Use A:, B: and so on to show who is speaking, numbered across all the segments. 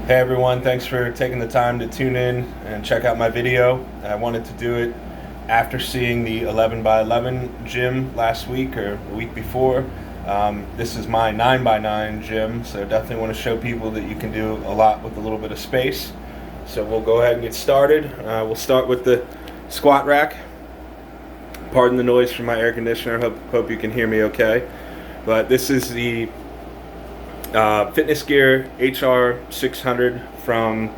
A: Hey everyone, thanks for taking the time to tune in and check out my video. I wanted to do it after seeing the 11 by 11 gym last week or the week before. This is my 9 by 9 gym, so definitely want to show people that you can do a lot with a little bit of space. So we'll go ahead and get started. We'll start with the squat rack. Pardon the noise from my air conditioner, hope you can hear me okay. But this is the Fitness Gear HR 600 from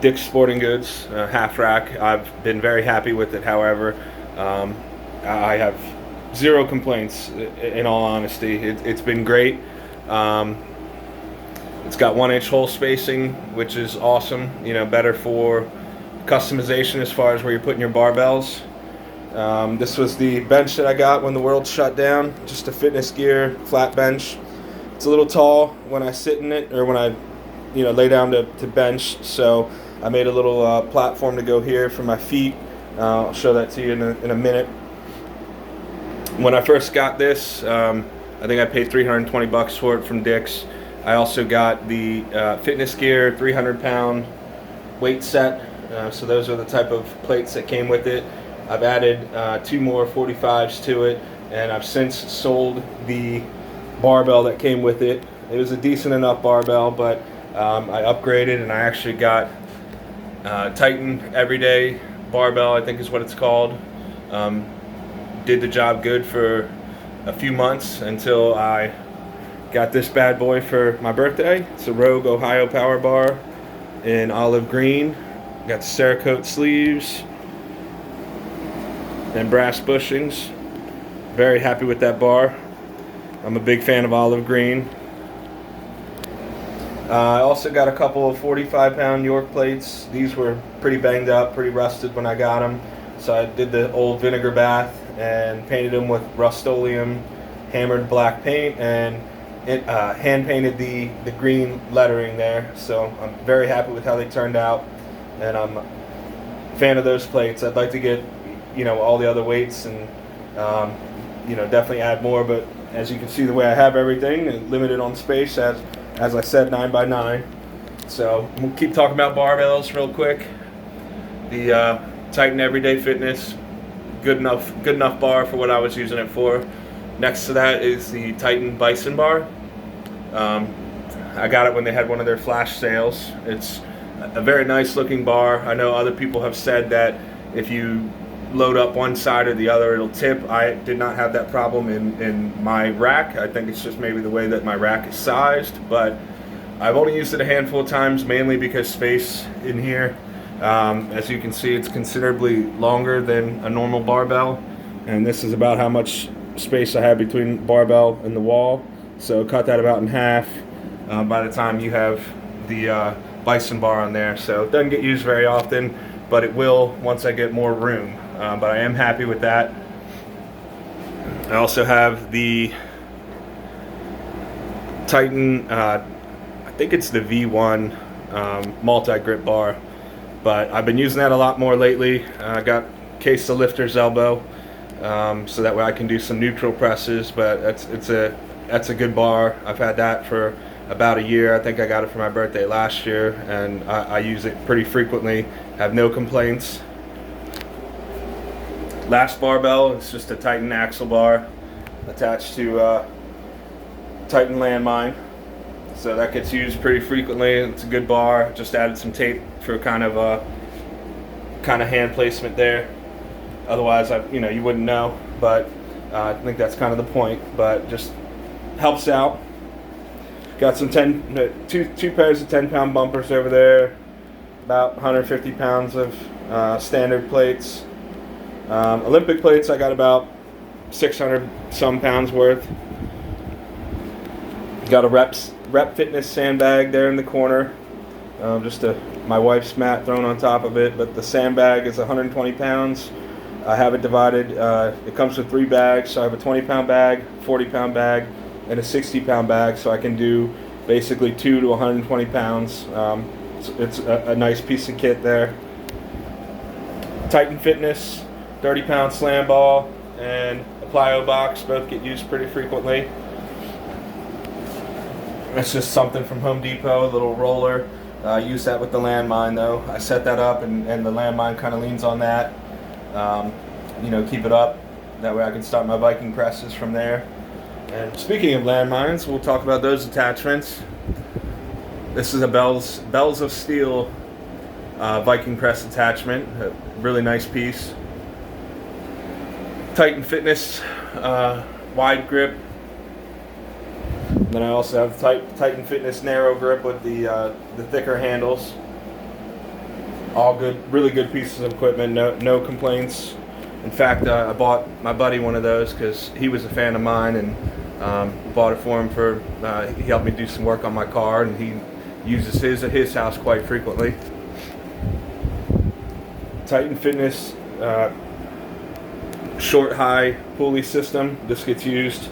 A: Dick's Sporting Goods, half rack. I've been very happy with it. However, I have zero complaints. In all honesty, it's been great. It's got 1-inch hole spacing, which is awesome. You know, better for customization as far as where you're putting your barbells. This was the bench that I got when the world shut down. Just a Fitness Gear flat bench. It's a little tall when I sit in it, or when I, lay down to bench. So I made a little platform to go here for my feet. I'll show that to you in a minute. When I first got this, I think I paid $320 for it from Dick's. I also got the Fitness Gear 300-pound weight set. So those are the type of plates that came with it. I've added 2 more 45s to it, and I've since sold the barbell that came with it. It was a decent enough barbell, but I upgraded and I actually got Titan Everyday Barbell, I think is what it's called. Did the job good for a few months until I got this bad boy for my birthday. It's a Rogue Ohio Power Bar in olive green. Got the Cerakote sleeves and brass bushings. Very happy with that bar. I'm a big fan of olive green. I also got a couple of 45-pound York plates. These were pretty banged up, pretty rusted when I got them. So I did the old vinegar bath and painted them with Rust-Oleum hammered black paint, and hand painted the green lettering there. So I'm very happy with how they turned out, and I'm a fan of those plates. I'd like to get all the other weights and definitely add more, but as you can see, the way I have everything, limited on space, as I said, 9 by 9. So we'll keep talking about barbells real quick. The Titan Everyday Fitness, good enough bar for what I was using it for. Next to that is the Titan Bison bar. I got it when they had one of their flash sales. It's a very nice looking bar. I know other people have said that if you load up one side or the other, it'll tip. I did not have that problem in my rack. I think it's just maybe the way that my rack is sized, but I've only used it a handful of times, mainly because space in here. As you can see, it's considerably longer than a normal barbell, and this is about how much space I have between barbell and the wall. So cut that about in half by the time you have the Bison bar on there. So it doesn't get used very often, but it will once I get more room. But I am happy with that. I also have the Titan, I think it's the V1 multi-grip bar, but I've been using that a lot more lately. I got case the lifter's elbow, so that way I can do some neutral presses, but that's a good bar. I've had that for about a year. I think I got it for my birthday last year, and I use it pretty frequently. Have no complaints. Last barbell is just a Titan axle bar attached to Titan landmine, so that gets used pretty frequently. It's a good bar. Just added some tape for kind of hand placement there. Otherwise, you wouldn't know, but I think that's kind of the point. But just helps out. Got some two pairs of 10-pound bumpers over there. About 150 pounds of standard plates. Olympic plates, I got about 600 some pounds worth. Got a Rep Fitness sandbag there in the corner. My wife's mat thrown on top of it, but the sandbag is 120 pounds. I have it divided. It comes with 3 bags, so I have a 20-pound bag, 40-pound bag, and a 60-pound bag, so I can do basically 2 to 120 pounds. It's a nice piece of kit there. Titan Fitness 30-pound slam ball and a plyo box both get used pretty frequently. That's just something from Home Depot, a little roller. I use that with the landmine though. I set that up and the landmine kind of leans on that. Keep it up. That way I can start my Viking presses from there. And speaking of landmines, we'll talk about those attachments. This is a Bells of Steel Viking press attachment. A really nice piece. Titan Fitness wide grip. Then I also have Titan Fitness narrow grip with the thicker handles. All good, really good pieces of equipment. No complaints. In fact, I bought my buddy one of those because he was a fan of mine, and bought it for him for. He helped me do some work on my car, and he uses his at his house quite frequently. Titan Fitness short high pulley system. This gets used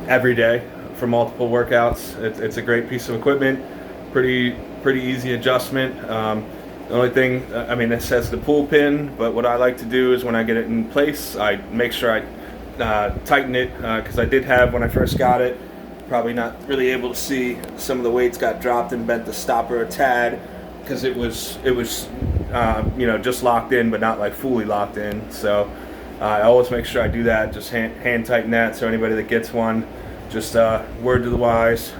A: every day for multiple workouts. It's a great piece of equipment. Pretty easy adjustment. The only thing, it says the pull pin, but what I like to do is when I get it in place, I make sure I tighten it, because I did have, when I first got it, probably not really able to see, some of the weights got dropped and bent the stopper a tad, because it was just locked in, but not like fully locked in. So I always make sure I do that, just hand tighten that, so anybody that gets one, just word to the wise.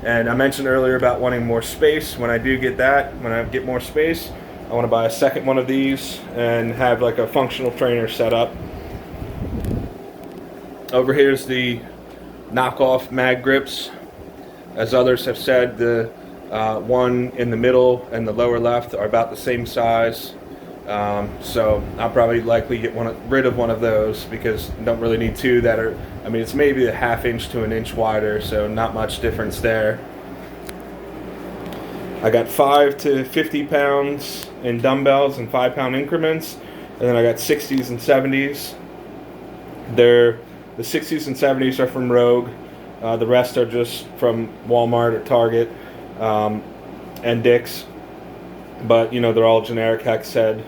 A: And I mentioned earlier about wanting more space. When I do get that, when I get more space, I want to buy a second one of these and have like a functional trainer set up. Over here's the knockoff mag grips. As others have said, the one in the middle and the lower left are about the same size. So I'll probably likely get rid of one of those, because I don't really need two that are, it's maybe a ½ inch to an inch wider, so not much difference there. I got 5 to 50 pounds in dumbbells in 5-pound increments, and then I got 60s and 70s. The 60s and 70s are from Rogue. The rest are just from Walmart or Target and Dick's. But they're all generic hex head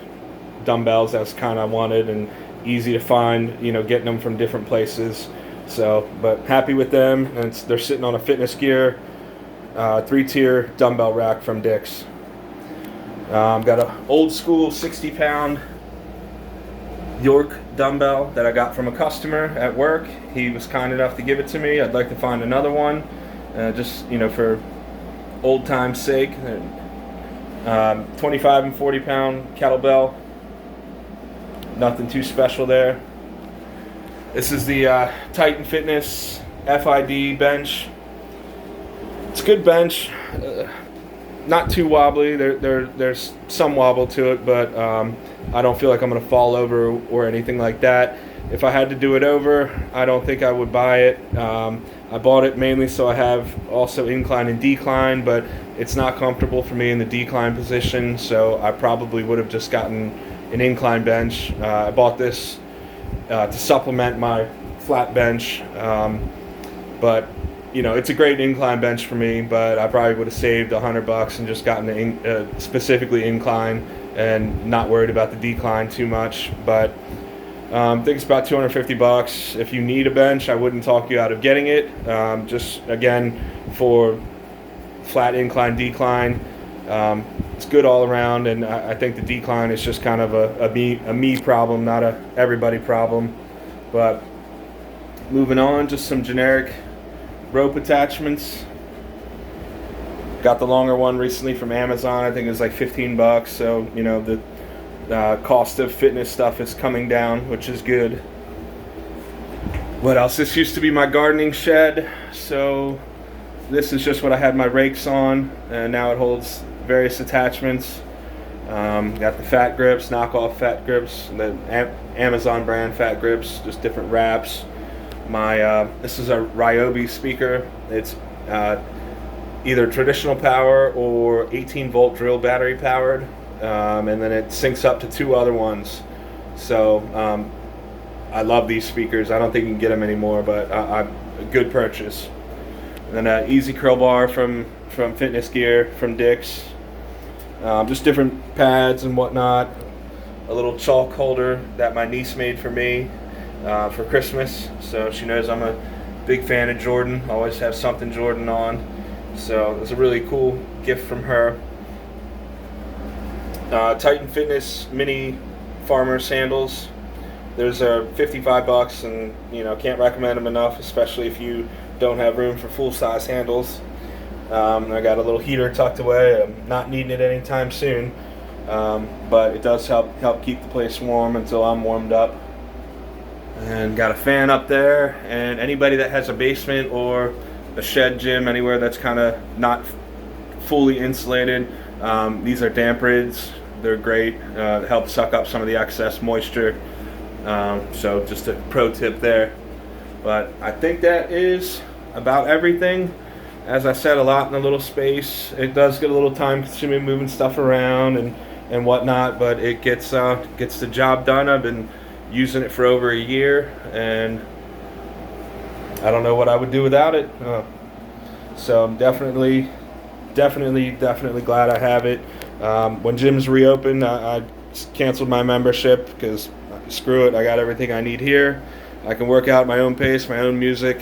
A: dumbbells. That's kind of wanted and easy to find, getting them from different places. So, but happy with them, and they're sitting on a Fitness Gear 3-tier dumbbell rack from Dick's. Got an old school 60-pound York dumbbell that I got from a customer at work. He was kind enough to give it to me. I'd like to find another one, just for old time's sake. 25 and 40 pound kettlebell. Nothing too special there. This is the Titan Fitness FID bench. It's a good bench. Not too wobbly. There's some wobble to it, but I don't feel like I'm going to fall over or anything like that. If I had to do it over, I don't think I would buy it. I bought it mainly so I have also incline and decline, but it's not comfortable for me in the decline position, so I probably would have just gotten an incline bench. I bought this to supplement my flat bench, but it's a great incline bench for me, but I probably would have saved $100 and just gotten the specifically incline and not worried about the decline too much. But I think it's about $250. If you need a bench, I wouldn't talk you out of getting it. Just again, for flat incline, decline, it's good all around, and I think the decline is just kind of a me problem, not a everybody problem. But moving on, just some generic rope attachments. Got the longer one recently from Amazon. I think it was like $15. So the cost of fitness stuff is coming down, which is good. What else? This used to be my gardening shed, so this is just what I had my rakes on, and now it holds various attachments. Got the fat grips, knockoff fat grips, the Amazon brand fat grips, just different wraps. This is a Ryobi speaker. It's either traditional power or 18-volt drill battery powered, and then it syncs up to 2 other ones. So I love these speakers. I don't think you can get them anymore, but a good purchase. And then an Easy Curl Bar from Fitness Gear from Dick's. Just different pads and whatnot. A little chalk holder that my niece made for me for Christmas. So she knows I'm a big fan of Jordan. Always have something Jordan on. So it was a really cool gift from her. Titan Fitness mini farmer sandals. There's a $55, and can't recommend them enough, especially if you don't have room for full size handles. I got a little heater tucked away. I'm not needing it anytime soon, but it does help keep the place warm until I'm warmed up. And got a fan up there. And anybody that has a basement or a shed gym anywhere that's kind of not fully insulated, these are damp rids. They're great. Help suck up some of the excess moisture. So just a pro tip there. But I think that is about everything. As I said, a lot in a little space. It does get a little time consuming moving stuff around and whatnot, but it gets the job done. I've been using it for over a year, and I don't know what I would do without it. So I'm definitely glad I have it. When gyms reopened, I canceled my membership because screw it, I got everything I need here. I can work out at my own pace, my own music.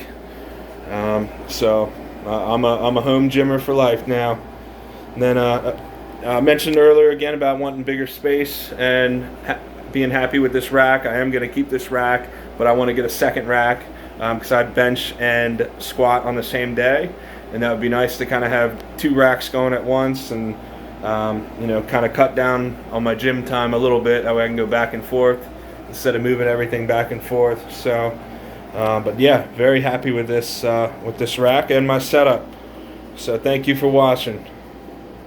A: So I'm a home gymmer for life now. And then I mentioned earlier again about wanting bigger space and being happy with this rack. I am going to keep this rack, but I want to get a second rack because I bench and squat on the same day, and that would be nice to kind of have two racks going at once and kind of cut down on my gym time a little bit. That way I can go back and forth instead of moving everything back and forth. So, but yeah, very happy with this rack and my setup. So thank you for watching.